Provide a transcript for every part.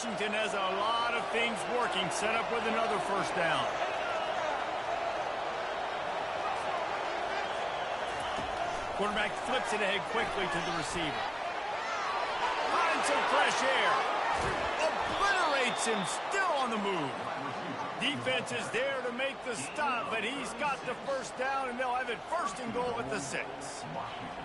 Washington has a lot of things working, set up with another first down. Quarterback flips it ahead quickly to the receiver. Finds some fresh air. Obliterates him, still on the move. Defense is there to make the stop, but he's got the first down, and they'll have it first and goal at the 6.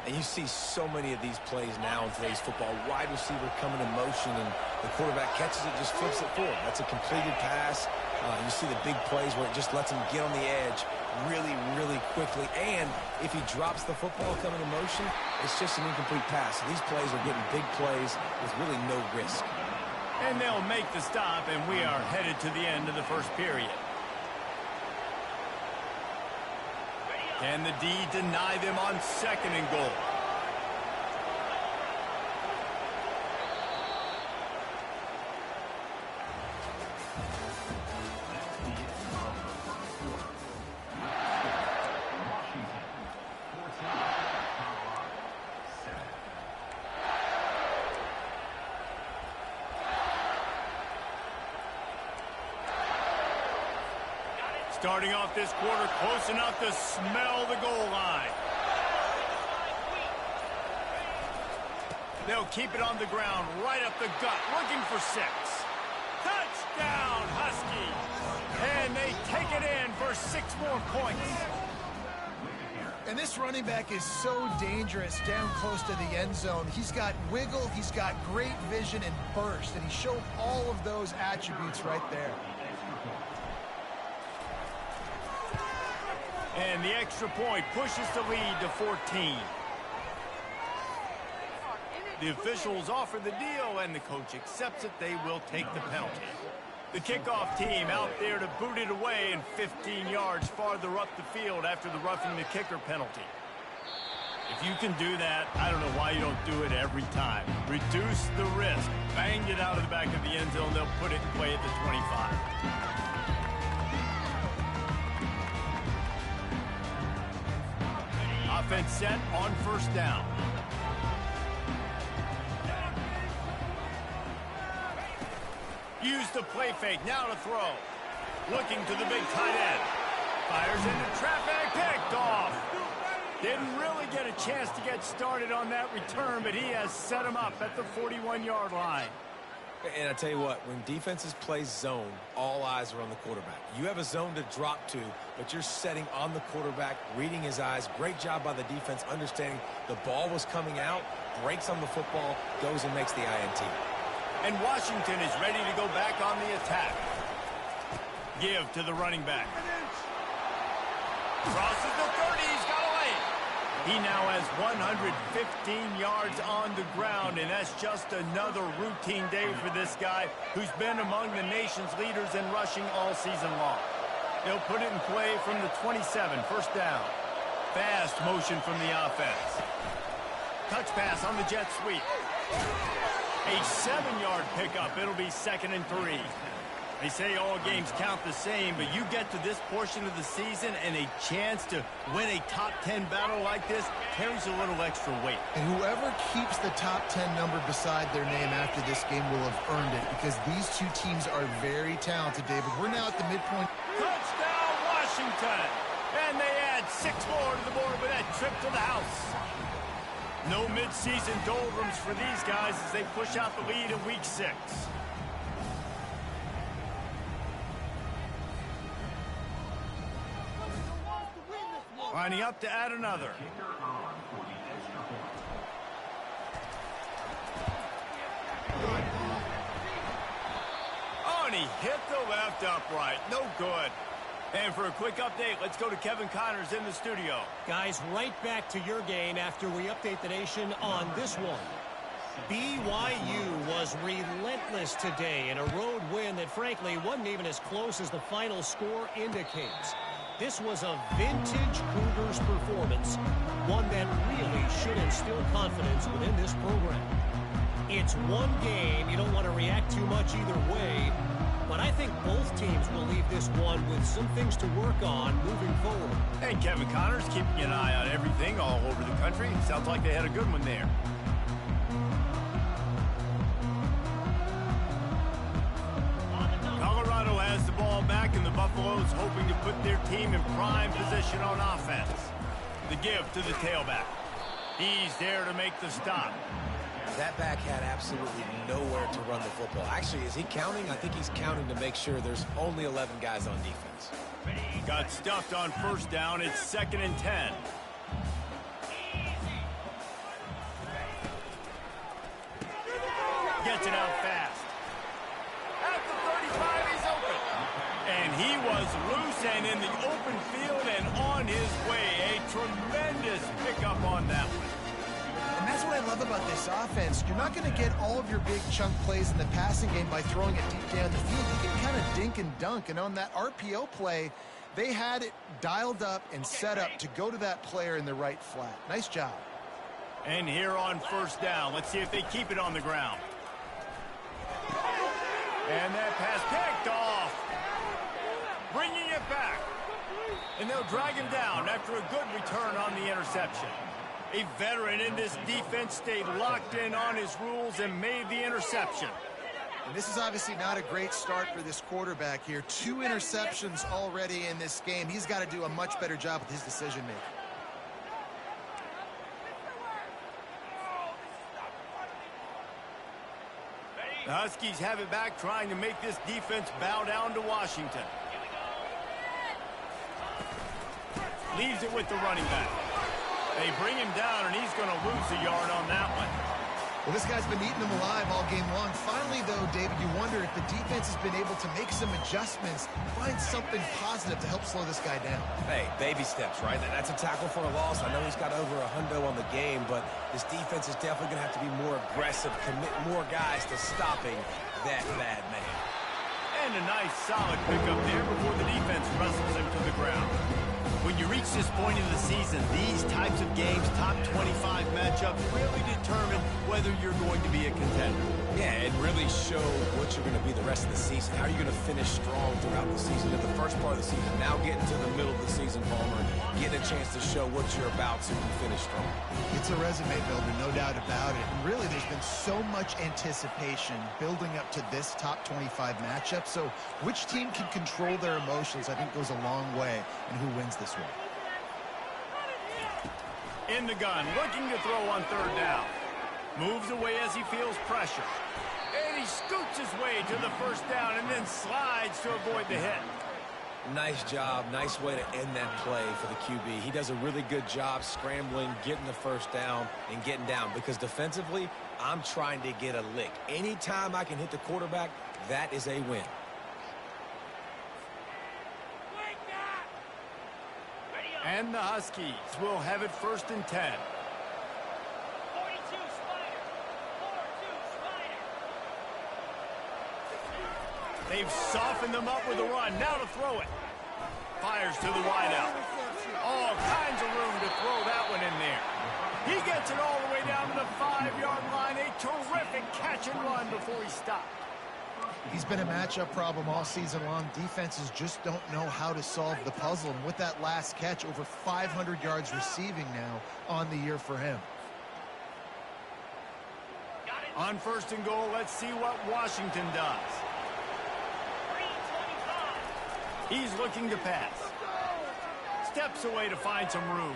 And you see so many of these plays now in today's football. Wide receiver coming in motion, and the quarterback catches it, just flips it forward. That's a completed pass. You see the big plays where it just lets him get on the edge really, really quickly. And if he drops the football coming in motion, it's just an incomplete pass. So these plays are getting big plays with really no risk. And they'll make the stop, and we are headed to the end of the first period. Can the D deny them on 2nd and goal? Starting off this quarter close enough to smell the goal line. They'll keep it on the ground, right up the gut, looking for 6. Touchdown, Huskies! And they take it in for 6 more points. And this running back is so dangerous down close to the end zone. He's got wiggle, he's got great vision and burst, and he showed all of those attributes right there. And the extra point pushes the lead to 14. The officials offer the deal, and the coach accepts it. They will take the penalty. The kickoff team out there to boot it away and 15 yards farther up the field after the roughing the kicker penalty. If you can do that, I don't know why you don't do it every time. Reduce the risk. Bang it out of the back of the end zone. They'll put it in play at the 25. Offense set on first down. Use the play fake, now to throw. Looking to the big tight end. Fires into traffic, picked off. Didn't really get a chance to get started on that return, but he has set him up at the 41-yard line. And I tell you what, when defenses play zone, all eyes are on the quarterback. You have a zone to drop to, but you're setting on the quarterback, reading his eyes. Great job by the defense, understanding the ball was coming out, breaks on the football, goes and makes the INT. And Washington is ready to go back on the attack. Give to the running back. Crosses the 30, he's got away. He now has 115 yards on the ground, and that's just another routine day for this guy who's been among the nation's leaders in rushing all season long. They'll put it in play from the 27, first down. Fast motion from the offense. Touch pass on the jet sweep. A 7-yard pickup. It'll be 2nd and 3. They say all games count the same, but you get to this portion of the season and a chance to win a top 10 battle like this carries a little extra weight. And whoever keeps the top 10 number beside their name after this game will have earned it, because these two teams are very talented, David. We're now at the midpoint. Touchdown, Washington! And they add 6 more to the board with that trip to the house. No midseason doldrums for these guys as they push out the lead in Week 6. Lining up to add another. Oh, and he hit the left upright. No good. And for a quick update, let's go to Kevin Connors in the studio. Guys, right back to your game after we update the nation on this one. BYU was relentless today in a road win that, frankly, wasn't even as close as the final score indicates. This was a vintage Cougars performance, one that really should instill confidence within this program. It's one game. You don't want to react too much either way, but I think both teams will leave this one with some things to work on moving forward. Hey, Kevin Connors keeping an eye on everything all over the country. Sounds like they had a good one there. back, and the Buffaloes hoping to put their team in prime position on offense. The give to the tailback. He's there to make the stop. That back had absolutely nowhere to run the football. Actually, is he counting? I think he's counting to make sure there's only 11 guys on defense. Got stuffed on first down. It's 2nd and 10. Gets it out fast. At the 35, he's open. And he was loose and in the open field and on his way. A tremendous pickup on that one. And that's what I love about this offense. You're not going to get all of your big chunk plays in the passing game by throwing it deep down the field. You can kind of dink and dunk. And on that RPO play, they had it dialed up and set up to go to that player in the right flat. Nice job. And here on first down, let's see if they keep it on the ground. And that pass picked off. Bringing it back. And they'll drag him down after a good return on the interception. A veteran in this defense stayed locked in on his rules and made the interception. And this is obviously not a great start for this quarterback here. 2 interceptions already in this game. He's got to do a much better job with his decision-making. The Huskies have it back, trying to make this defense bow down to Washington. Leaves it with the running back. They bring him down, and he's going to lose a yard on that one. Well, this guy's been eating them alive all game long. Finally, though, David, you wonder if the defense has been able to make some adjustments, find something positive to help slow this guy down. Hey, baby steps, right? That's a tackle for a loss. I know he's got over $100 on the game, but this defense is definitely going to have to be more aggressive, commit more guys to stopping that bad man. And a nice, solid pickup there before the defense wrestles him to the ground. When you reach this point in the season, these types of games, top 25 matchups, really determine whether you're going to be a contender. Yeah, and really show what you're going to be the rest of the season. How are you going to finish strong throughout the season? In the first part of the season, now getting to the middle of the season, Palmer, get a chance to show what you're about so you can finish strong. It's a resume builder, no doubt about it. And really, there's been so much anticipation building up to this top 25 matchup. So which team can control their emotions, I think, goes a long way in who wins this one. In the gun, looking to throw on third down. Moves away as he feels pressure. And he scoots his way to the first down and then slides to avoid the hit. Nice job. Nice way to end that play for the QB. He does a really good job scrambling, getting the first down, and getting down. Because defensively, I'm trying to get a lick. Anytime I can hit the quarterback, that is a win. And the Huskies will have it 1st and 10. They've softened them up with a run. Now to throw it. Fires to the wideout. All kinds of room to throw that one in there. He gets it all the way down to the 5-yard line. A terrific catch and run before he stopped. He's been a matchup problem all season long. Defenses just don't know how to solve the puzzle. And with that last catch, over 500 yards receiving now on the year for him. On 1st and goal, let's see what Washington does. He's looking to pass. Steps away to find some room.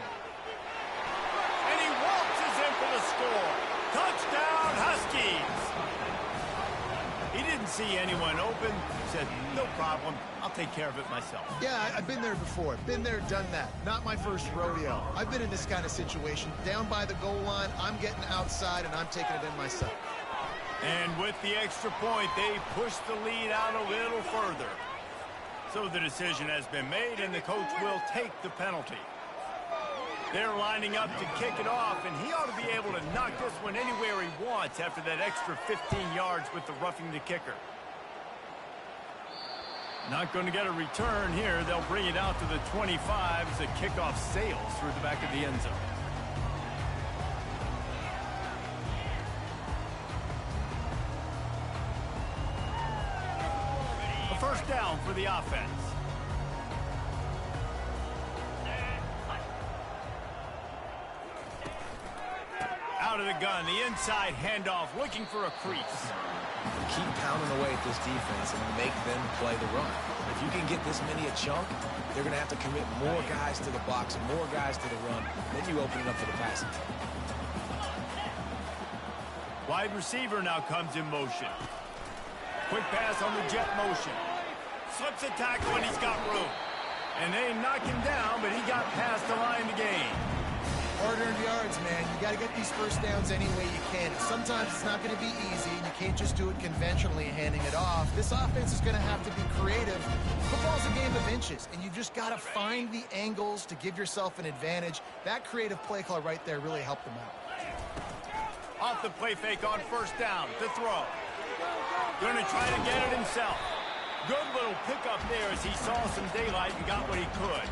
And he waltzes in for the score. Touchdown, Huskies! He didn't see anyone open. He said, no problem. I'll take care of it myself. Yeah, I've been there before. Been there, done that. Not my first rodeo. I've been in this kind of situation. Down by the goal line, I'm getting outside, and I'm taking it in myself. And with the extra point, they push the lead out a little further. So the decision has been made, and the coach will take the penalty. They're lining up to kick it off, and he ought to be able to knock this one anywhere he wants after that extra 15 yards with the roughing the kicker. Not going to get a return here. They'll bring it out to the 25 as the kickoff sails through the back of the end zone. A first down for the offense. Out of the gun, the inside handoff, looking for a crease. Keep pounding away at this defense and make them play the run. If you can get this many a chunk, they're going to have to commit more guys to the box and more guys to the run. Then you open it up for the passing. Wide receiver now comes in motion. Quick pass on the jet motion. Slips a tackle when he's got room. And they knock him down, but he got past the line to gain. Hard-earned yards, man. You got to get these first downs any way you can. Sometimes it's not going to be easy, and you can't just do it conventionally handing it off. This offense is going to have to be creative. Football's a game of inches, and you just got to find the angles to give yourself an advantage. That creative play call right there really helped them out. Off the play fake on first down to throw. Going to try to get it himself. Good little pickup there as he saw some daylight and got what he could.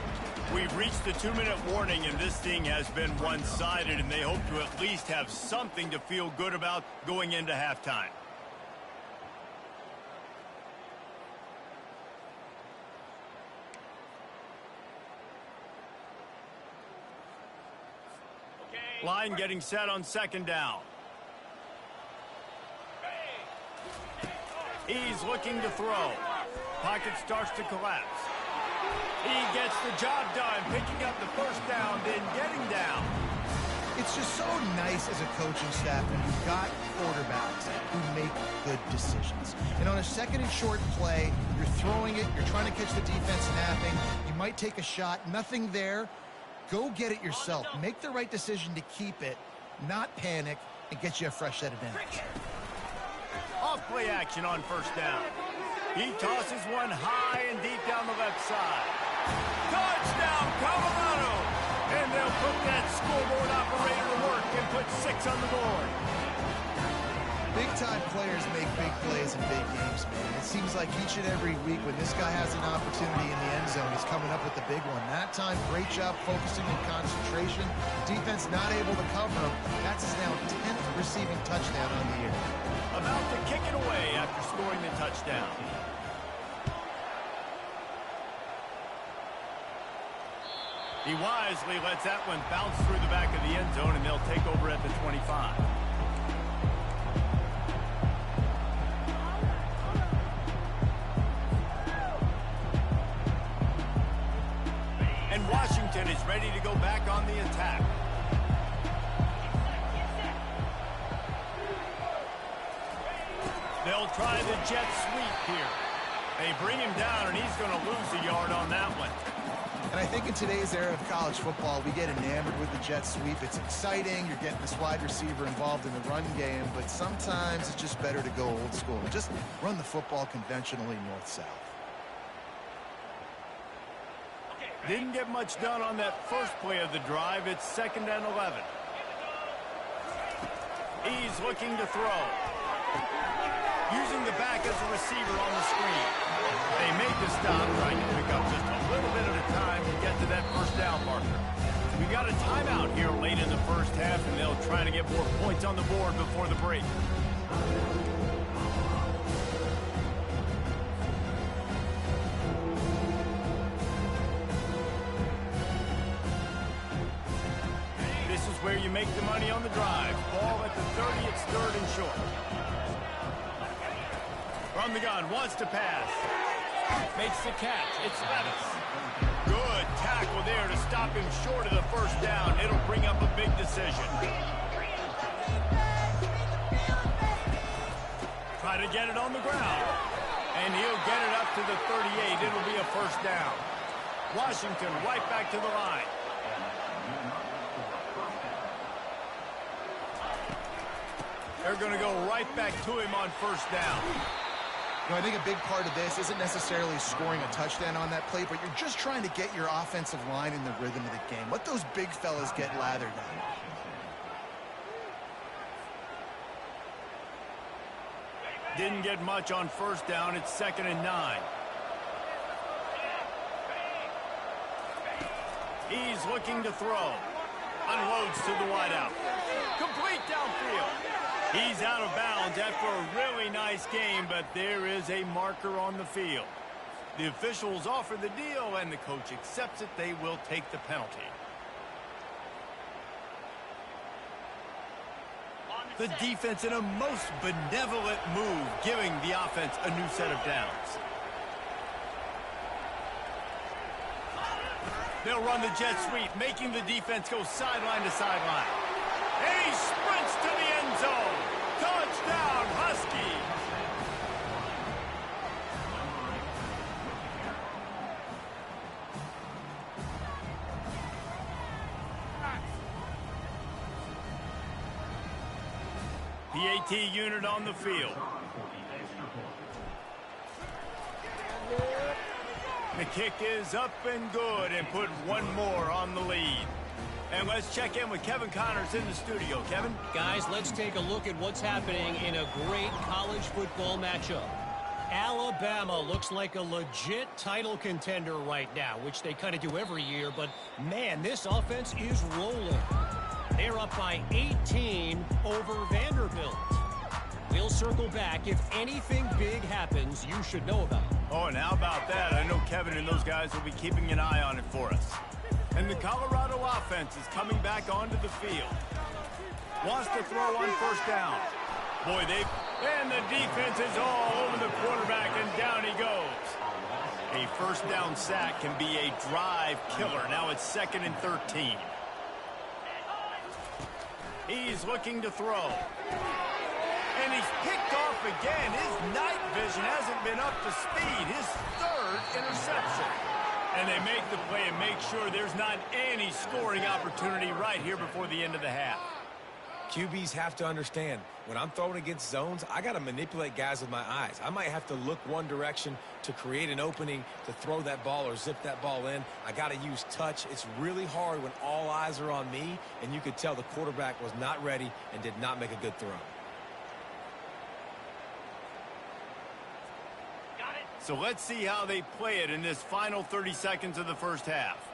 We've reached the 2-minute warning, and this thing has been one-sided, and they hope to at least have something to feel good about going into halftime. Line getting set on second down. He's looking to throw. Pocket starts to collapse. He gets the job done, picking up the first down, then getting down. It's just so nice as a coaching staff when you've got quarterbacks who make good decisions. And on a second and short play, you're throwing it, you're trying to catch the defense napping, you might take a shot, nothing there. Go get it yourself. Make the right decision to keep it, not panic, and get you a fresh set of downs. Off play action on first down. He tosses one high and deep down the left side. Touchdown, Colorado! And they'll put that scoreboard operator to work and put 6 on the board. Big-time players make big plays in big games, man. It seems like each and every week when this guy has an opportunity in the end zone, he's coming up with the big one. That time, great job focusing and concentration. Defense not able to cover him. That's his now 10th receiving touchdown on the year. About to kick it away after scoring the touchdown. He wisely lets that one bounce through the back of the end zone, and they'll take over at the 25. And Washington is ready to go back on the attack. They'll try the jet sweep here. They bring him down, and he's going to lose a yard on that one. And I think in today's era of college football, we get enamored with the jet sweep. It's exciting. You're getting this wide receiver involved in the run game, but sometimes it's just better to go old school. Just run the football conventionally north-south. Didn't get much done on that first play of the drive. It's 2nd and 11. He's looking to throw. Using the back as a receiver on the screen. They make the stop, trying to pick up just a little bit at a time to get to that first down marker. We got a timeout here late in the first half, and they'll try to get more points on the board before the break. This is where you make the money on the drive. Ball at the 30, it's 3rd and short. From the gun, wants to pass. Makes the catch. It's Levis. Good tackle there to stop him short of the first down. It'll bring up a big decision. Try to get it on the ground. And he'll get it up to the 38. It'll be a first down. Washington right back to the line. They're going to go right back to him on first down. You know, I think a big part of this isn't necessarily scoring a touchdown on that play, but you're just trying to get your offensive line in the rhythm of the game. Let those big fellas get lathered on. Didn't get much on first down. It's 2nd and 9. He's looking to throw. Unloads to the wideout. Complete downfield. He's out of bounds after a really nice game, but there is a marker on the field. The officials offer the deal, and the coach accepts it. They will take the penalty. The defense in a most benevolent move, giving the offense a new set of downs. They'll run the jet sweep, making the defense go sideline to sideline. And he sprints to the end zone. Touchdown, Husky. PAT unit on the field. The kick is up and good and put one more on the lead. And let's check in with Kevin Connors in the studio. Kevin? Guys, let's take a look at what's happening in a great college football matchup. Alabama looks like a legit title contender right now, which they kind of do every year, but man, this offense is rolling. They're up by 18 over Vanderbilt. We'll circle back. If anything big happens, you should know about it. Oh, and how about that? I know Kevin and those guys will be keeping an eye on it for us. And the Colorado offense is coming back onto the field. Wants to throw on first down. Boy, and the defense is all over the quarterback, and down he goes. A first down sack can be a drive killer. Now it's 2nd and 13. He's looking to throw. And he's picked off again. His night vision hasn't been up to speed. His 3rd interception. And they make the play and make sure there's not any scoring opportunity right here before the end of the half. QBs have to understand, when I'm throwing against zones, I got to manipulate guys with my eyes. I might have to look one direction to create an opening to throw that ball or zip that ball in. I got to use touch. It's really hard when all eyes are on me, and you could tell the quarterback was not ready and did not make a good throw. So let's see how they play it in this final 30 seconds of the first half.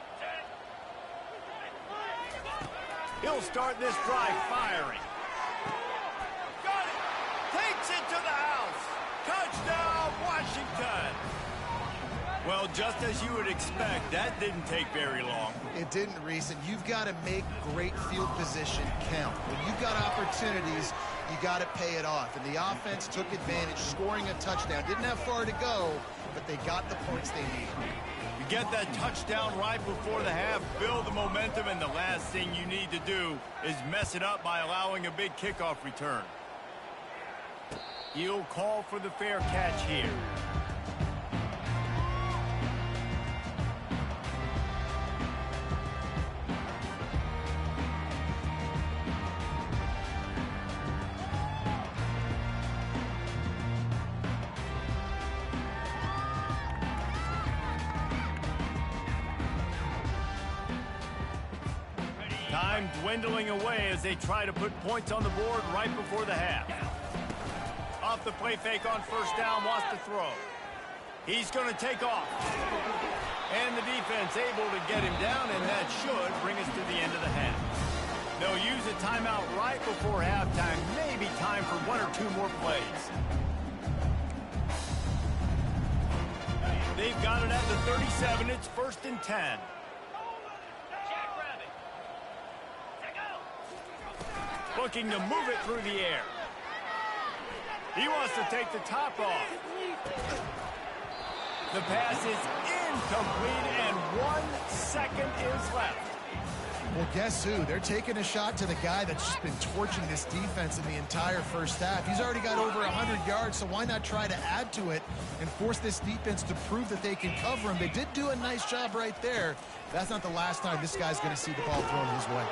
He'll start this drive firing. Got it! Takes it to the house! Touchdown, Washington! Well, just as you would expect, that didn't take very long. It didn't, Reese, and you've got to make great field position count. When you've got opportunities, you got to pay it off. And the offense took advantage, scoring a touchdown. Didn't have far to go, but they got the points they needed. You get that touchdown right before the half, build the momentum, and the last thing you need to do is mess it up by allowing a big kickoff return. He'll call for the fair catch here. Time dwindling away as they try to put points on the board right before the half. Off the play fake on first down, wants to throw. He's going to take off. And the defense able to get him down, and that should bring us to the end of the half. They'll use a timeout right before halftime. Maybe time for 1 or 2 more plays. They've got it at the 37. It's 1st and 10. Looking to move it through the air. He wants to take the top off. The pass is incomplete, and 1 second is left. Well, guess who? They're taking a shot to the guy that's just been torching this defense in the entire first half. He's already got over 100 yards, so why not try to add to it and force this defense to prove that they can cover him? They did do a nice job right there. That's not the last time this guy's going to see the ball thrown his way.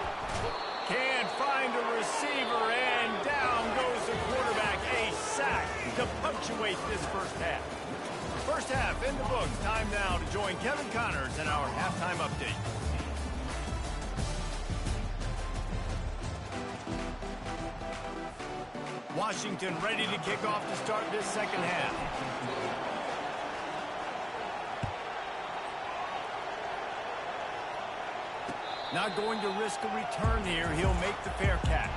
Can't find a receiver, and down goes the quarterback. A sack to punctuate this first half. First half in the books. Time now to join Kevin Connors in our halftime update. Washington ready to kick off to start this second half. Not going to risk a return here. He'll make the fair catch.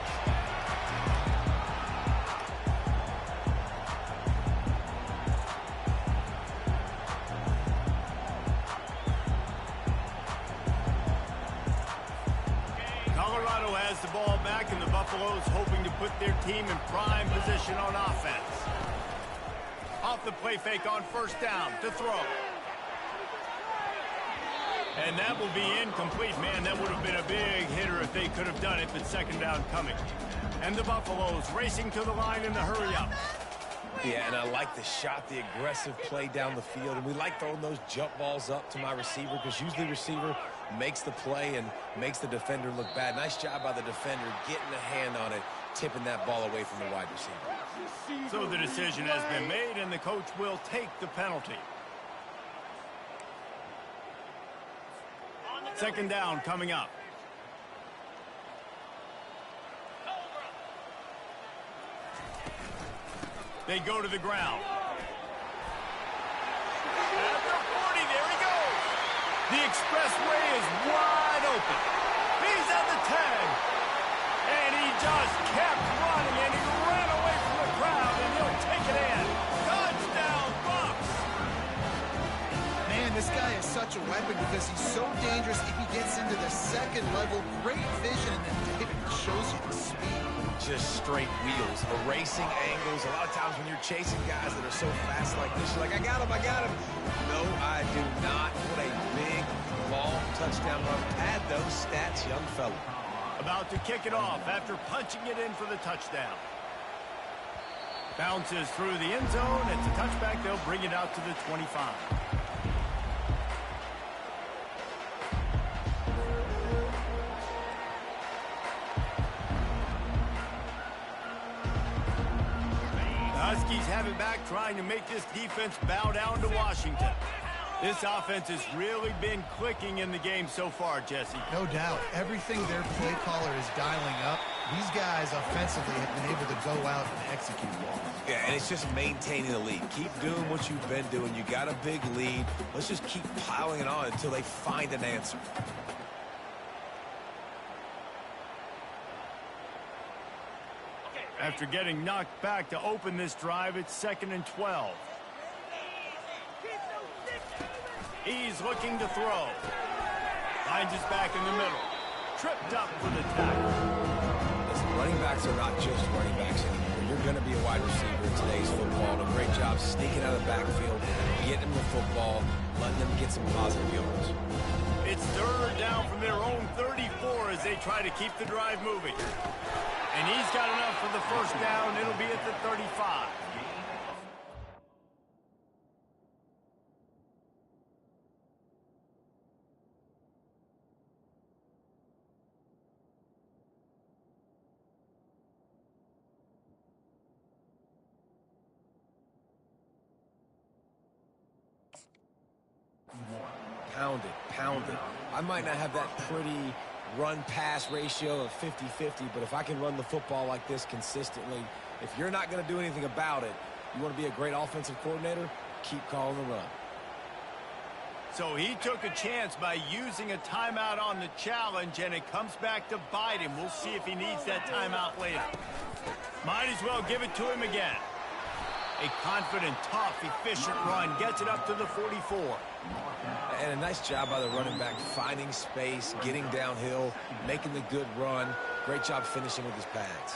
Colorado has the ball back, and the Buffaloes hoping to put their team in prime position on offense. Off the play fake on first down to throw. And that will be incomplete. Man, that would have been a big hitter if they could have done it, but second down coming. And the Buffaloes racing to the line in the hurry-up. Yeah, and I like the shot, the aggressive play down the field. And we like throwing those jump balls up to my receiver because usually the receiver makes the play and makes the defender look bad. Nice job by the defender getting a hand on it, tipping that ball away from the wide receiver. So the decision has been made, and the coach will take the penalty. Second down coming up. They go to the ground. At the 40, there he goes. The expressway is wide open. He's at the 10. And he just kept running, and he ran away from the crowd, and he'll take it in. Touchdown, Bucs! Man, this guy is such a weapon because he's so dangerous if he gets into the second level. Great vision, and then David shows you the speed. Just straight wheels, erasing angles. A lot of times when you're chasing guys that are so fast like this, you're like, I got him. No, I do not. What a big, long touchdown run. Add those stats, young fella. About to kick it off after punching it in for the touchdown. Bounces through the end zone. It's a touchback. They'll bring it out to the 25. Huskies have it back, trying to make this defense bow down to Washington. This offense has really been clicking in the game so far, Jesse. No doubt. Everything their play caller is dialing up, these guys offensively have been able to go out and execute well. Yeah, and it's just maintaining the lead. Keep doing what you've been doing. You got a big lead. Let's just keep piling it on until they find an answer. After getting knocked back to open this drive, it's 2nd and 12. He's looking to throw. Finds his back in the middle. Tripped up for the tackle. Listen, running backs are not just running backs anymore. You're going to be a wide receiver in today's football. And a great job sneaking out of the backfield, getting them the football, letting them get some positive yards. It's third down from their own 34 as they try to keep the drive moving. And he's got enough for the first down. It'll be at the 35. Pounded. I might not have that pretty run-pass ratio of 50-50, but if I can run the football like this consistently, if you're not going to do anything about it, you want to be a great offensive coordinator, keep calling the run. So he took a chance by using a timeout on the challenge, and it comes back to bite him. We'll see if he needs that timeout later. Might as well give it to him again. A confident, tough, efficient run gets it up to the 44. And a nice job by the running back, finding space, getting downhill, making the good run. Great job finishing with his pads.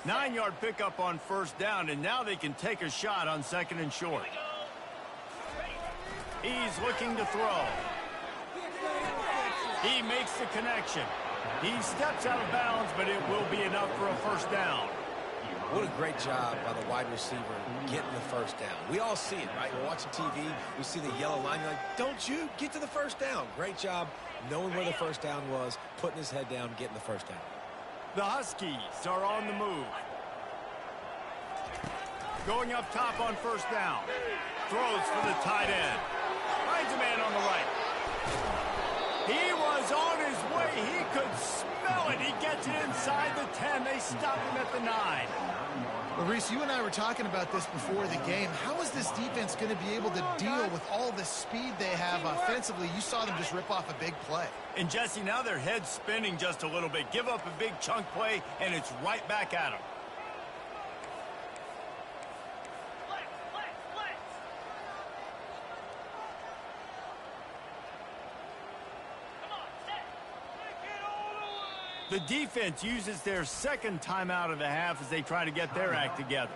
Nine-yard pickup on first down, and now they can take a shot on 2nd and short. He's looking to throw. He makes the connection. He steps out of bounds, but it will be enough for a first down. What a great job by the wide receiver getting the first down. We all see it, right? We're watching TV. We see the yellow line. You're like, don't you get to the first down. Great job knowing where the first down was, putting his head down, getting the first down. The Huskies are on the move. Going up top on first down. Throws for the tight end. Finds a man on the right. He was on his way. He could smell it. He gets it inside the 10. They stop him at the 9. Well, Reese, you and I were talking about this before the game. How is this defense going to be able to deal with all the speed they have offensively? You saw them just rip off a big play. And, Jesse, now their head's spinning just a little bit. Give up a big chunk play, and it's right back at them. The defense uses their second timeout of the half as they try to get their act together.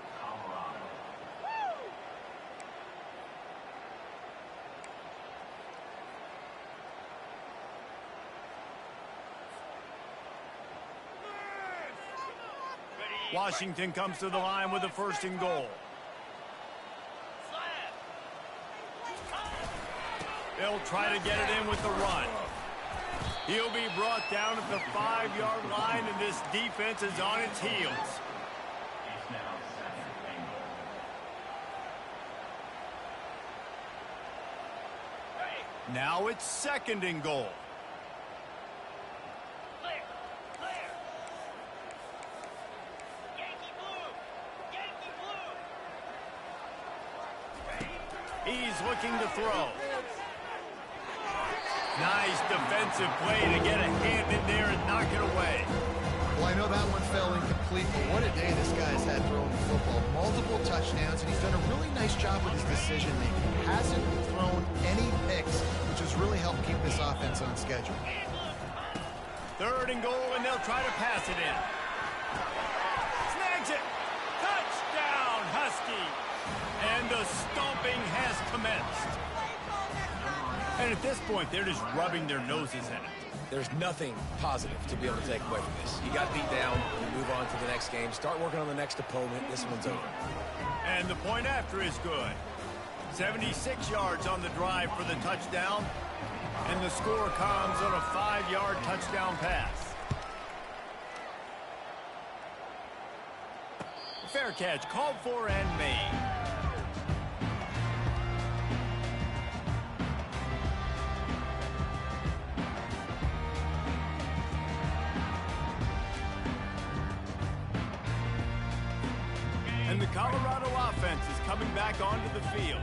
Washington comes to the line with a 1st and goal. They'll try to get it in with the run. He'll be brought down at the 5-yard line, and this defense is on its heels. Now it's 2nd and goal. He's looking to throw. Nice defensive play to get a hand in there and knock it away. Well, I know that one fell incomplete, but what a day this guy's had throwing the football. Multiple touchdowns, and he's done a really nice job with his decision-making. He hasn't thrown any picks, which has really helped keep this offense on schedule. 3rd and goal, and they'll try to pass it in. Snags it. Touchdown, Husky. And the stomping has commenced. And at this point, they're just rubbing their noses in it. There's nothing positive to be able to take away from this. You got beat down, you move on to the next game, start working on the next opponent. This one's over. And the point after is good. 76 yards on the drive for the touchdown. And the score comes on a 5-yard touchdown pass. Fair catch called for and made. And the Colorado offense is coming back onto the field.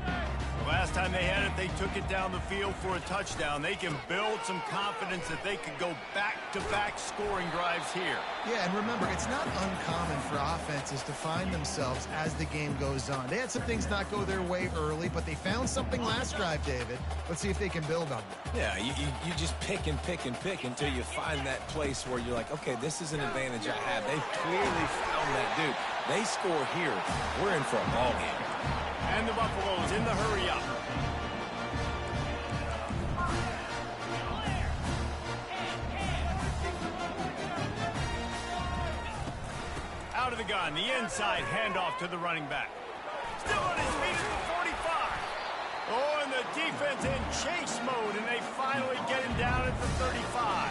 The last time they had it, they took it down the field for a touchdown. They can build some confidence that they could go back-to-back scoring drives here. Yeah, and remember, it's not uncommon for offenses to find themselves as the game goes on. They had some things not go their way early, but they found something last drive, David. Let's see if they can build on that. Yeah, you just pick and pick and pick until you find that place where you're like, okay, this is an advantage I have. They've clearly found that, dude. They score here, we're in for a ball game. And the Buffaloes in the hurry up. Out of the gun, the inside handoff to the running back. Still on his feet at the 45. Oh, and the defense in chase mode, and they finally get him down at the 35.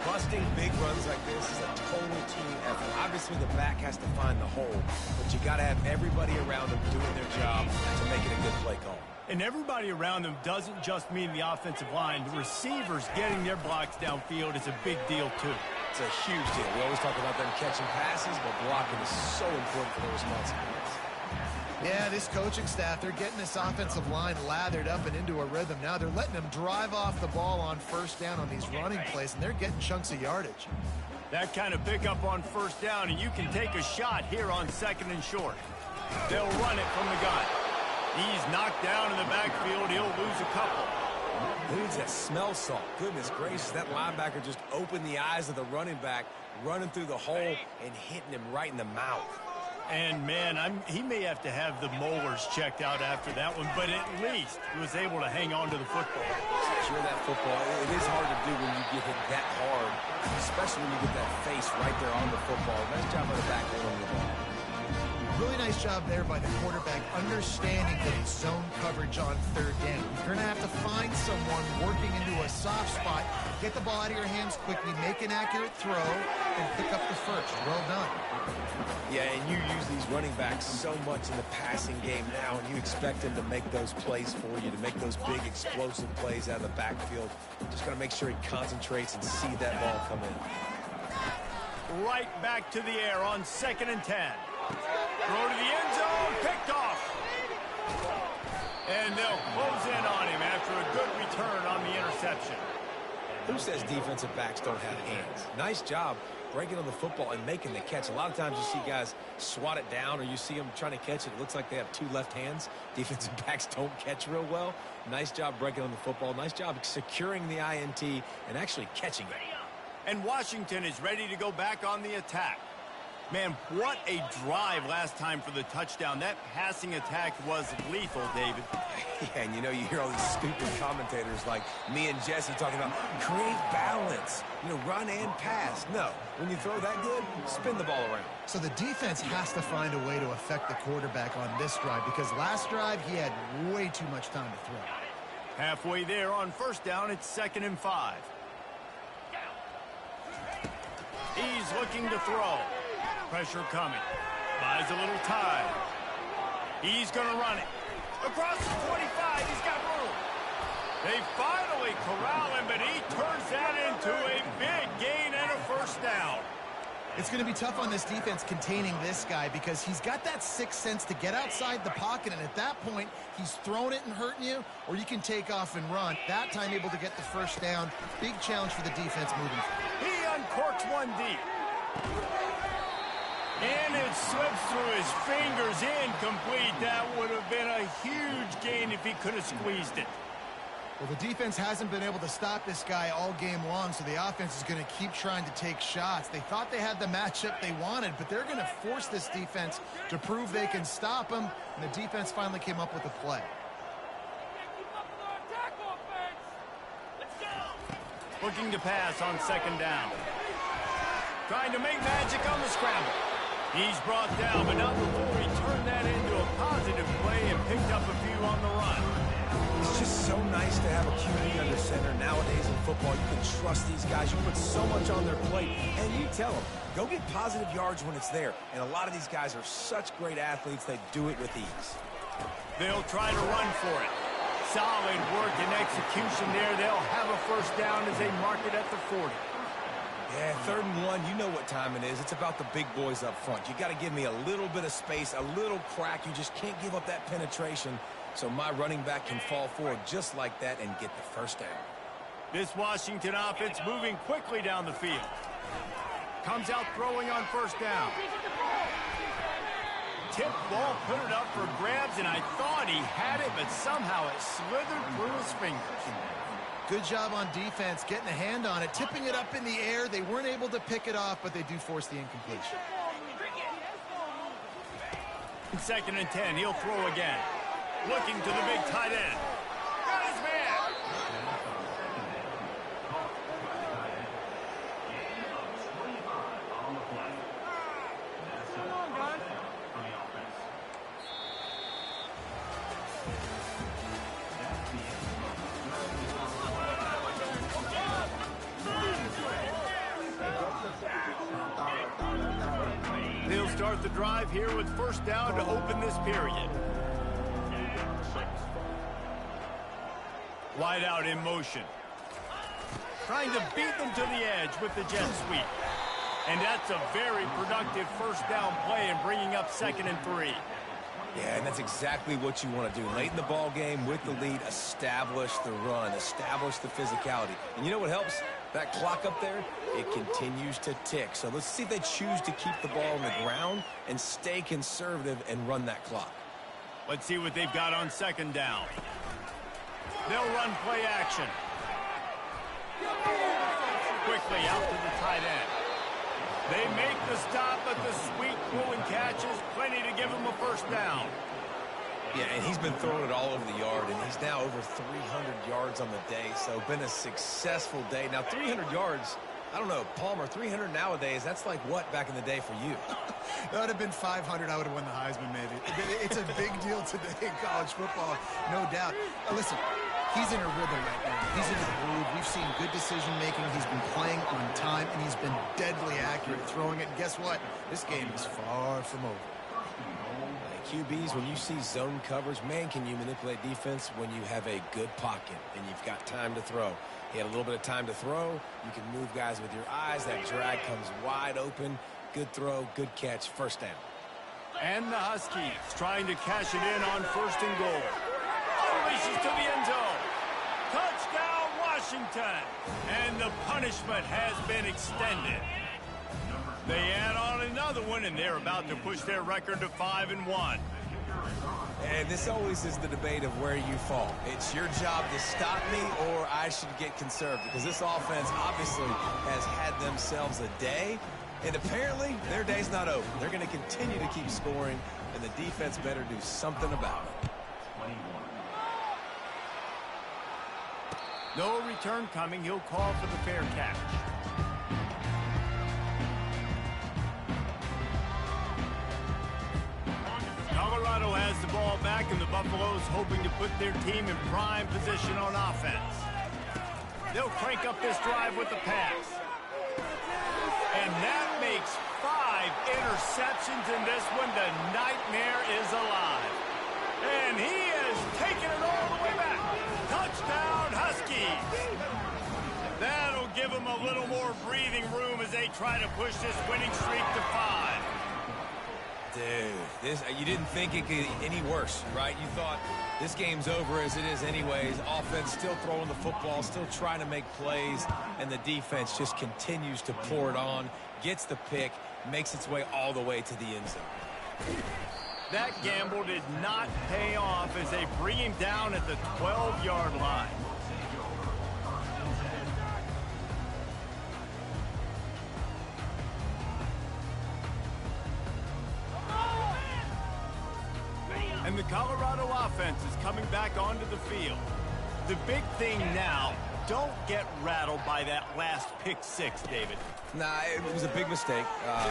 Busting big runs like this is a total team effort. Obviously, the back has to find the hole, but you got to have everybody around them doing their job to make it a good play call. And everybody around them doesn't just mean the offensive line. The receivers getting their blocks downfield is a big deal, too. It's a huge deal. We always talk about them catching passes, but blocking is so important for the responsibilities. Yeah, this coaching staff, they're getting this offensive line lathered up and into a rhythm. Now they're letting them drive off the ball on 1st down on these running plays, and they're getting chunks of yardage. That kind of pickup on 1st down, and you can take a shot here on 2nd and short. They'll run it from the gun. He's knocked down in the backfield. He'll lose a couple. Dudes that smell salt. Goodness gracious, that linebacker just opened the eyes of the running back, running through the hole and hitting him right in the mouth. And, man, he may have to have the molars checked out after that one, but at least he was able to hang on to the football. Secure that football. It is hard to do when you get hit that hard, especially when you get that face right there on the football. Nice job on the back holding the ball. Really nice job there by the quarterback, understanding that it's zone coverage on 3rd down. You're going to have to find someone working into a soft spot, get the ball out of your hands quickly, make an accurate throw, and pick up the first. Well done. Yeah, and you use these running backs so much in the passing game now, and you expect them to make those plays for you, to make those big explosive plays out of the backfield. Just got to make sure he concentrates and see that ball come in. Right back to the air on 2nd and 10. Throw to the end zone, picked off. And they'll close in on him after a good return on the interception. Who says defensive backs don't have hands? Nice job breaking on the football and making the catch. A lot of times you see guys swat it down or you see them trying to catch it. It looks like they have 2 left hands. Defensive backs don't catch real well. Nice job breaking on the football. Nice job securing the INT and actually catching it. And Washington is ready to go back on the attack. Man, what a drive last time for the touchdown. That passing attack was lethal, David. Yeah, and you know, you hear all these stupid commentators like me and Jesse talking about create balance, you know, run and pass. No, when you throw that good, spin the ball around. So the defense has to find a way to affect the quarterback on this drive because last drive he had way too much time to throw. Halfway there on first down, it's 2nd and 5. He's looking to throw. Pressure coming. Buys a little time. He's going to run it. Across the 25, he's got room. They finally corral him, but he turns that into a big gain and a first down. It's going to be tough on this defense containing this guy because he's got that sixth sense to get outside the pocket, and at that point, he's throwing it and hurting you, or you can take off and run. That time able to get the first down. Big challenge for the defense moving forward. He uncorks one deep. And it slips through his fingers, incomplete. That would have been a huge gain if he could have squeezed it. Well, the defense hasn't been able to stop this guy all game long, so the offense is going to keep trying to take shots. They thought they had the matchup they wanted, but they're going to force this defense to prove they can stop him, and the defense finally came up with a play. Looking to pass on 2nd down. Trying to make magic on the scramble. He's brought down, but not before he turned that into a positive play and picked up a few on the run. It's just so nice to have a QB under center. Nowadays in football, you can trust these guys. You put so much on their plate, and you tell them, go get positive yards when it's there. And a lot of these guys are such great athletes, they do it with ease. They'll try to run for it. Solid work and execution there. They'll have a first down as they mark it at the 40. Yeah, 3rd and 1, you know what time it is. It's about the big boys up front. You got to give me a little bit of space, a little crack. You just can't give up that penetration. So my running back can fall forward just like that and get the first down. This Washington offense moving quickly down the field. Comes out throwing on first down. Tip ball, put it up for grabs, and I thought he had it, but somehow it slithered through his fingers. Good job on defense, getting a hand on it, tipping it up in the air. They weren't able to pick it off, but they do force the incompletion. 2nd and 10, he'll throw again. Looking to the big tight end. Got his man. They'll start the drive here with first down to open this period. Wide out in motion. Trying to beat them to the edge with the jet sweep. And that's a very productive first down play and bringing up 2nd and 3. Yeah, and that's exactly what you want to do. Late in the ball game with the lead, establish the run, establish the physicality. And you know what helps? That clock up there, it continues to tick. So let's see if they choose to keep the ball on the ground and stay conservative and run that clock. Let's see what they've got on 2nd down. They'll run play action. Quickly out to the tight end. They make the stop, but the sweet throw and catch is plenty to give them a first down. Yeah, and he's been throwing it all over the yard, and he's now over 300 yards on the day, so been a successful day. Now, 300 yards, I don't know, Palmer, 300 nowadays, that's like what back in the day for you? That would have been 500. I would have won the Heisman, maybe. It's a big deal today in college football, no doubt. Listen, he's in a rhythm right now. He's in a groove. We've seen good decision-making. He's been playing on time, and he's been deadly accurate throwing it. And guess what? This game is far from over. QBs, when you see zone coverage, man, can you manipulate defense when you have a good pocket and you've got time to throw. He had a little bit of time to throw. You can move guys with your eyes. That drag comes wide open. Good throw, good catch, first down. And the Huskies trying to cash it in on 1st and goal. Unleashes to the end zone. Touchdown, Washington. And the punishment has been extended. They add on another one, and they're about to push their record to 5-1. And this always is the debate of where you fall. It's your job to stop me or I should get conservative, because this offense obviously has had themselves a day, and apparently their day's not over. They're going to continue to keep scoring, and the defense better do something about it. No return coming. He'll call for the fair catch. Colorado has the ball back, and the Buffaloes hoping to put their team in prime position on offense. They'll crank up this drive with the pass. And that makes 5 interceptions in this one. The nightmare is alive. And he has taken it all the way back. Touchdown, Huskies. That'll give them a little more breathing room as they try to push this winning streak to 5. Dude, you didn't think it could get any worse, right? You thought this game's over as it is anyways. Offense still throwing the football, still trying to make plays, and the defense just continues to pour it on, gets the pick, makes its way all the way to the end zone. That gamble did not pay off as they bring him down at the 12-yard line. And the Colorado offense is coming back onto the field. The big thing now, don't get rattled by that last pick six, David. Nah, it was a big mistake.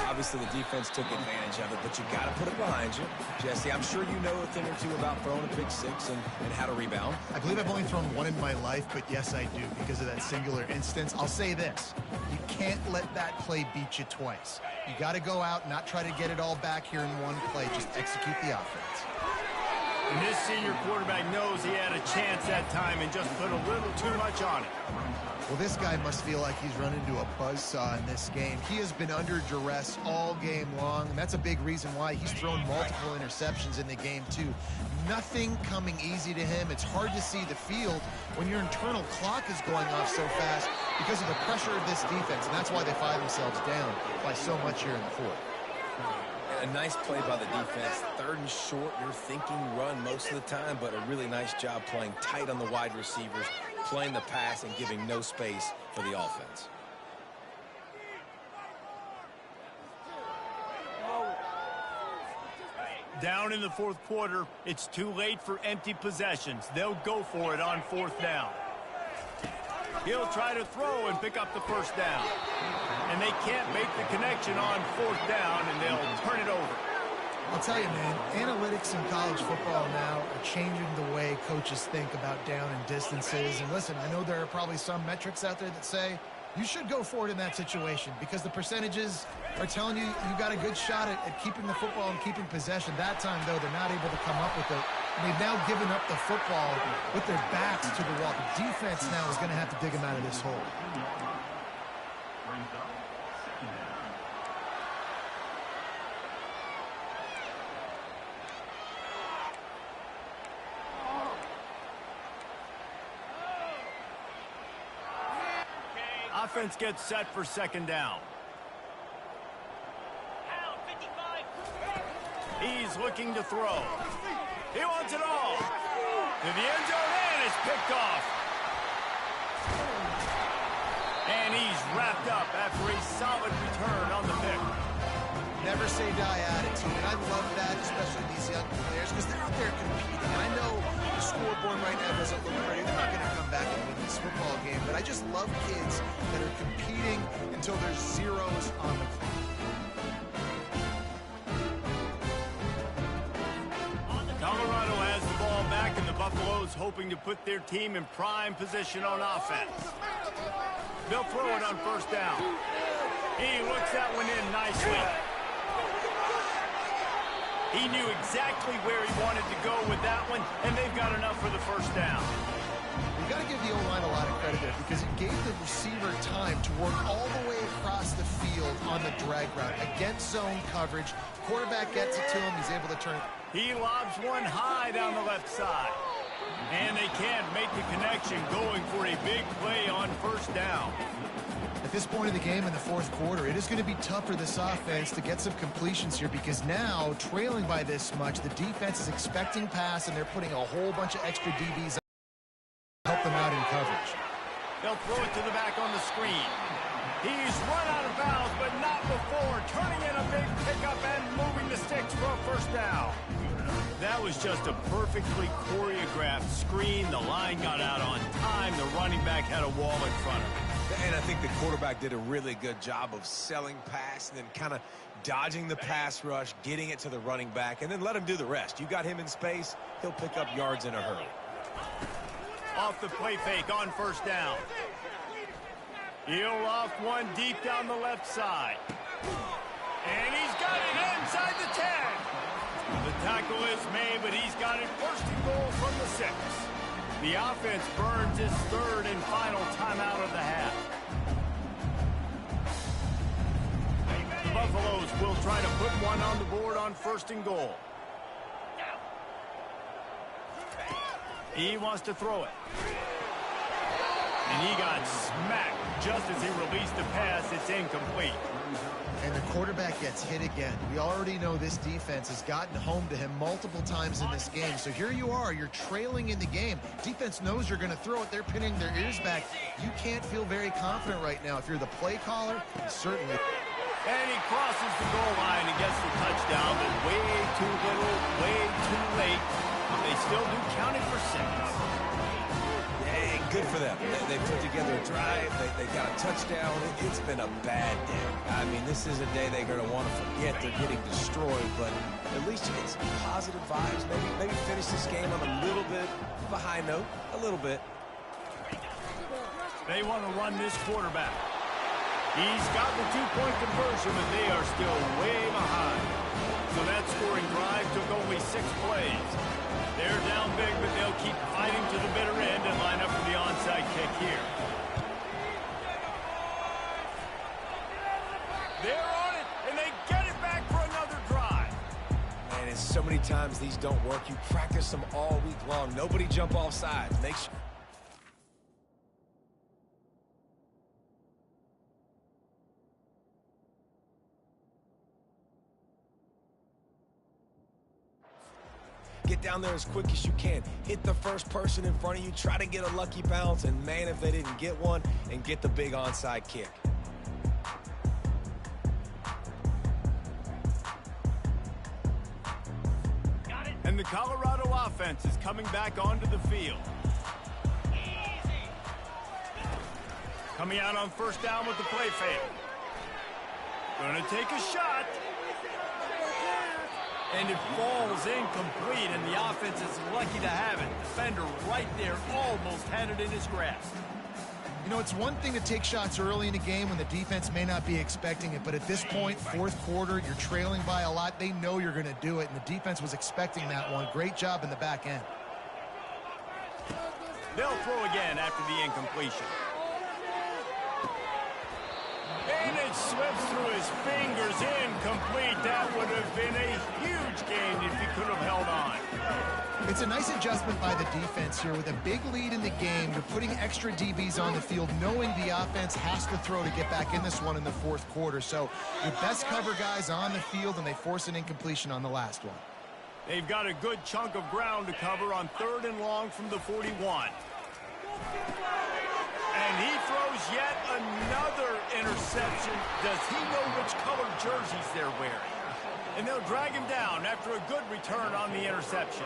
Obviously, the defense took advantage of it, but you got to put it behind you. Jesse, I'm sure you know a thing or two about throwing a pick six and how to rebound. I believe I've only thrown one in my life, but yes, I do, because of that singular instance. I'll say this. You can't let that play beat you twice. You got to go out and not try to get it all back here in one play. Just execute the offense. And this senior quarterback knows he had a chance that time and just put a little too much on it. Well, this guy must feel like he's run into a buzzsaw in this game. He has been under duress all game long, and that's a big reason why he's thrown multiple interceptions in the game, too. Nothing coming easy to him. It's hard to see the field when your internal clock is going off so fast because of the pressure of this defense, and that's why they find themselves down by so much here in the fourth. A nice play by the defense. 3rd and short, you're thinking run most of the time, but a really nice job playing tight on the wide receivers, playing the pass and giving no space for the offense. Down in the 4th quarter, it's too late for empty possessions. They'll go for it on 4th down. He'll try to throw and pick up the 1st down. And they can't make the connection on 4th down, and they'll turn it over. I'll tell you, man, analytics in college football now are changing the way coaches think about down and distances. And listen, I know there are probably some metrics out there that say you should go for it in that situation because the percentages are telling you you got a good shot at keeping the football and keeping possession. That time, though, they're not able to come up with it. And they've now given up the football with their backs to the wall. The defense now is going to have to dig them out of this hole. Offense gets set for 2nd down. He's looking to throw. He wants it all. To the end zone, and it's picked off. And he's wrapped up after a solid return on the pick. Never say die attitude, and I love that, especially these young players, because they're out there competing. And I know the scoreboard right now doesn't look pretty. They're not going to come back and win this football game, but I just love kids that are competing until there's zeros on the clock. Colorado has the ball back, and the Buffaloes hoping to put their team in prime position on offense. They'll throw it on 1st down. He looks that one in nicely. He knew exactly where he wanted to go with that one, and they've got enough for the 1st down. You got to give the O-line a lot of credit there because it gave the receiver time to work all the way across the field on the drag route against zone coverage. Quarterback gets it to him. He's able to turn. He lobs one high down the left side. And they can't make the connection, going for a big play on first down. At this point of the game in the fourth quarter, it is going to be tough for this offense to get some completions here because now, trailing by this much, the defense is expecting pass, and they're putting a whole bunch of extra DBs to help them out in coverage. They'll throw it to the back on the screen. He's run out of bounds, but not before turning in a big pickup and moving the sticks for a first down. That was just a perfectly choreographed screen. The line got out on time. The running back had a wall in front of him. And I think the quarterback did a really good job of selling pass and then kind of dodging the pass rush, getting it to the running back, and then let him do the rest. You got him in space, he'll pick up yards in a hurry. Off the play fake on first down. He'll loft one deep down the left side. And he's got it inside the 10. The tackle is made, but he's got it first and goal from the 6. The offense burns its third and final timeout of the half. The Buffaloes will try to put one on the board on first and goal. He wants to throw it. And he got smacked just as he released the pass. It's incomplete. And the quarterback gets hit again. We already know this defense has gotten home to him multiple times in this game. So here you are, you're trailing in the game. Defense knows you're going to throw it. They're pinning their ears back. You can't feel very confident right now. If you're the play caller, certainly. And he crosses the goal line and gets the touchdown, but way too little, way too late. They still do count it for 6. Hey, good for them. They put together a drive. They got a touchdown. It's been a bad day. I mean, this is a day they're going to want to forget. They're getting destroyed, but at least you get some positive vibes. Maybe finish this game on a little bit of a high note. A little bit. They want to run this quarterback. He's got the 2-point conversion, but they are still way behind. So that scoring drive took only 6 plays. They're down big, but they'll keep fighting to the bitter end and line up for the onside kick here. They're on it, and they get it back for another drive. Man, and so many times these don't work. You practice them all week long. Nobody jump off sides. Make sure. Get down there as quick as you can. Hit the first person in front of you. Try to get a lucky bounce. And, man, if they didn't get one, and get the big onside kick. And the Colorado offense is coming back onto the field. Coming out on first down with the play fake. Gonna take a shot. And it falls incomplete, and the offense is lucky to have it. Defender right there almost had it in his grasp. You know, it's one thing to take shots early in a game when the defense may not be expecting it, but at this point, fourth quarter, you're trailing by a lot. They know you're going to do it, and the defense was expecting that one. Great job in the back end. They'll throw again after the incompletion. And it slips through his fingers, incomplete. That would have been a huge gain if he could have held on. It's a nice adjustment by the defense here. With a big lead in the game, you're putting extra DBs on the field, knowing the offense has to throw to get back in this one in the fourth quarter. So your best cover guys on the field, and they force an incompletion on the last one. They've got a good chunk of ground to cover on 3rd and long from the 41. And he throws yet another interception. Does he know which colored jerseys they're wearing? And they'll drag him down after a good return on the interception.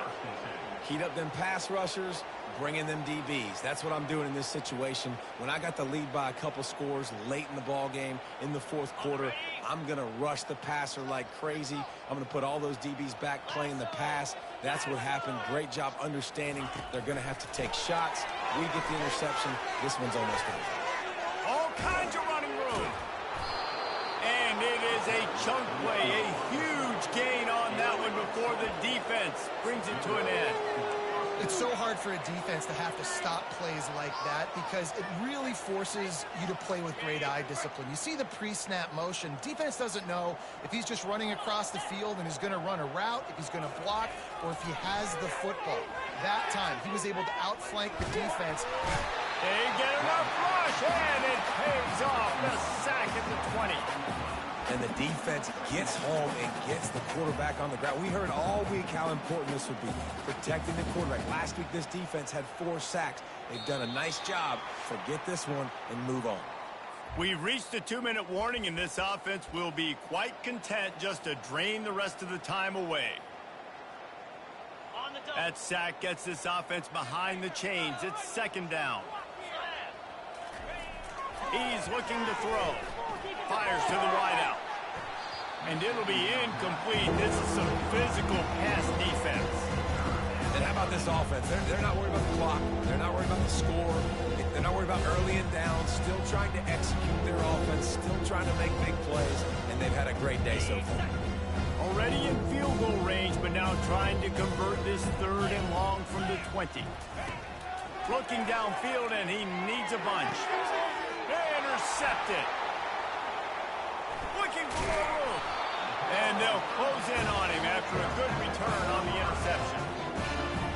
Heat up them pass rushers, bring in them DBs. That's what I'm doing in this situation. When I got the lead by a couple scores late in the ball game in the fourth quarter, I'm going to rush the passer like crazy. I'm going to put all those DBs back playing the pass. That's what happened. Great job understanding they're going to have to take shots. We get the interception. This one's almost over. All kinds of running room. And it is a chunk play, a huge gain on that one before the defense brings it to an end. It's so hard for a defense to have to stop plays like that because it really forces you to play with great eye discipline. You see the pre-snap motion. Defense doesn't know if he's just running across the field and he's going to run a route, if he's going to block, or if he has the football. That time, he was able to outflank the defense. They get enough rush, and it pays off. The sack at the 20. And the defense gets home and gets the quarterback on the ground. We heard all week how important this would be, protecting the quarterback. Last week, this defense had 4 sacks. They've done a nice job. Forget this one and move on. We've reached a 2-minute warning, and this offense will be quite content just to drain the rest of the time away. That sack gets this offense behind the chains. It's 2nd down. He's looking to throw. Fires to the wideout. And it'll be incomplete. This is some physical pass defense. And how about this offense? They're not worried about the clock. They're not worried about the score. They're not worried about early and down. Still trying to execute their offense. Still trying to make big plays. And they've had a great day so far. Already in field goal range, but now trying to convert this 3rd and long from the 20. Looking downfield, and he needs a bunch. Intercepted. Looking for more room. And they'll close in on him after a good return on the interception.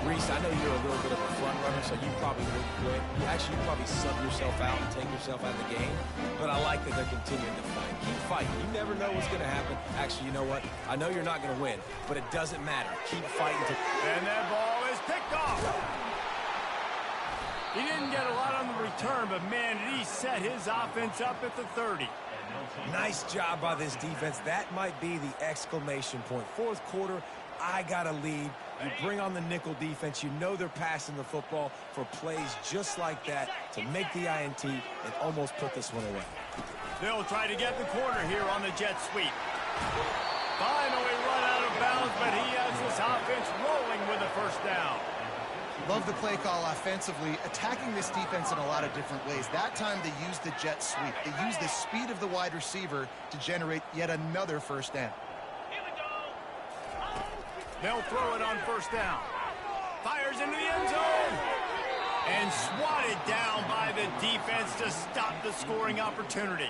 Reese, I know you're a little bit of a front runner, so you probably would quit. You'd probably sub yourself out and take yourself out of the game. But I like that they're continuing to fight. Keep fighting. You never know what's going to happen. Actually, you know what? I know you're not going to win, but it doesn't matter. Keep fighting. And that ball is picked off. He didn't get a lot on the return, but, man, did he set his offense up at the 30. Nice job by this defense. That might be the exclamation point. 4th quarter, I got a lead. You bring on the nickel defense. You know they're passing the football for plays just like that to make the INT and almost put this one away. They'll try to get the corner here on the jet sweep. Finally run out of bounds, but he has this offense rolling with a 1st down. Love the play call offensively, attacking this defense in a lot of different ways. That time they used the jet sweep. They used the speed of the wide receiver to generate yet another 1st down. They'll throw it on 1st down. Fires into the end zone. And swatted down by the defense to stop the scoring opportunity.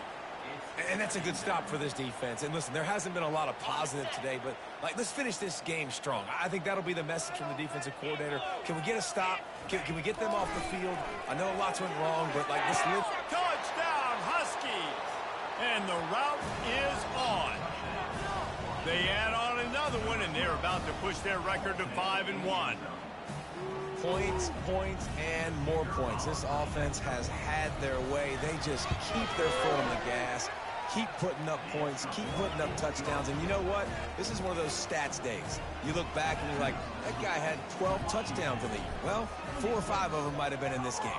And that's a good stop for this defense. And listen, there hasn't been a lot of positive today, but let's finish this game strong. I think that'll be the message from the defensive coordinator. Can we get a stop? Can we get them off the field? I know lots went wrong, but let's live. Touchdown, Huskies! And the route is on. They add on another one, and they're about to push their record to 5-1. Points, points, and more points. This offense has had their way. They just keep their foot on the gas, keep putting up points, keep putting up touchdowns. And you know what? This is one of those stats days. You look back and you're like, that guy had 12 touchdowns in the year. Well, 4 or 5 of them might have been in this game.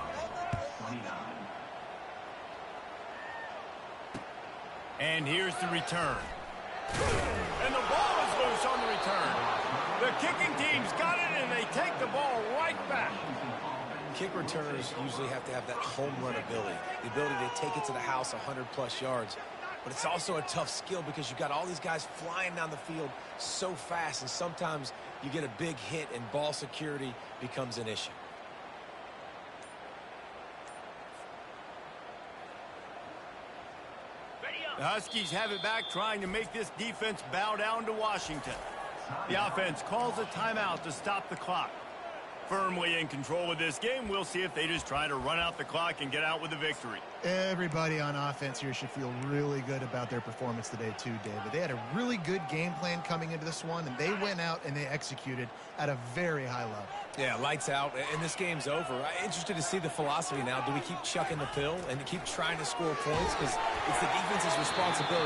And here's the return. And the ball is loose on the return. The kicking team's got it, and they take the ball right back. Kick returners usually have to have that home run ability, the ability to take it to the house 100-plus yards. But it's also a tough skill because you've got all these guys flying down the field so fast, and sometimes you get a big hit and ball security becomes an issue. The Huskies have it back, trying to make this defense bow down to Washington. The offense calls a timeout to stop the clock. Firmly in control of this game, we'll see if they just try to run out the clock and get out with a victory. Everybody on offense here should feel really good about their performance today too, David. They had a really good game plan coming into this one, and they went out and they executed at a very high level. Yeah, lights out, and this game's over. I'm interested to see the philosophy now. Do we keep chucking the pill and keep trying to score points? Because it's the defense's responsibility.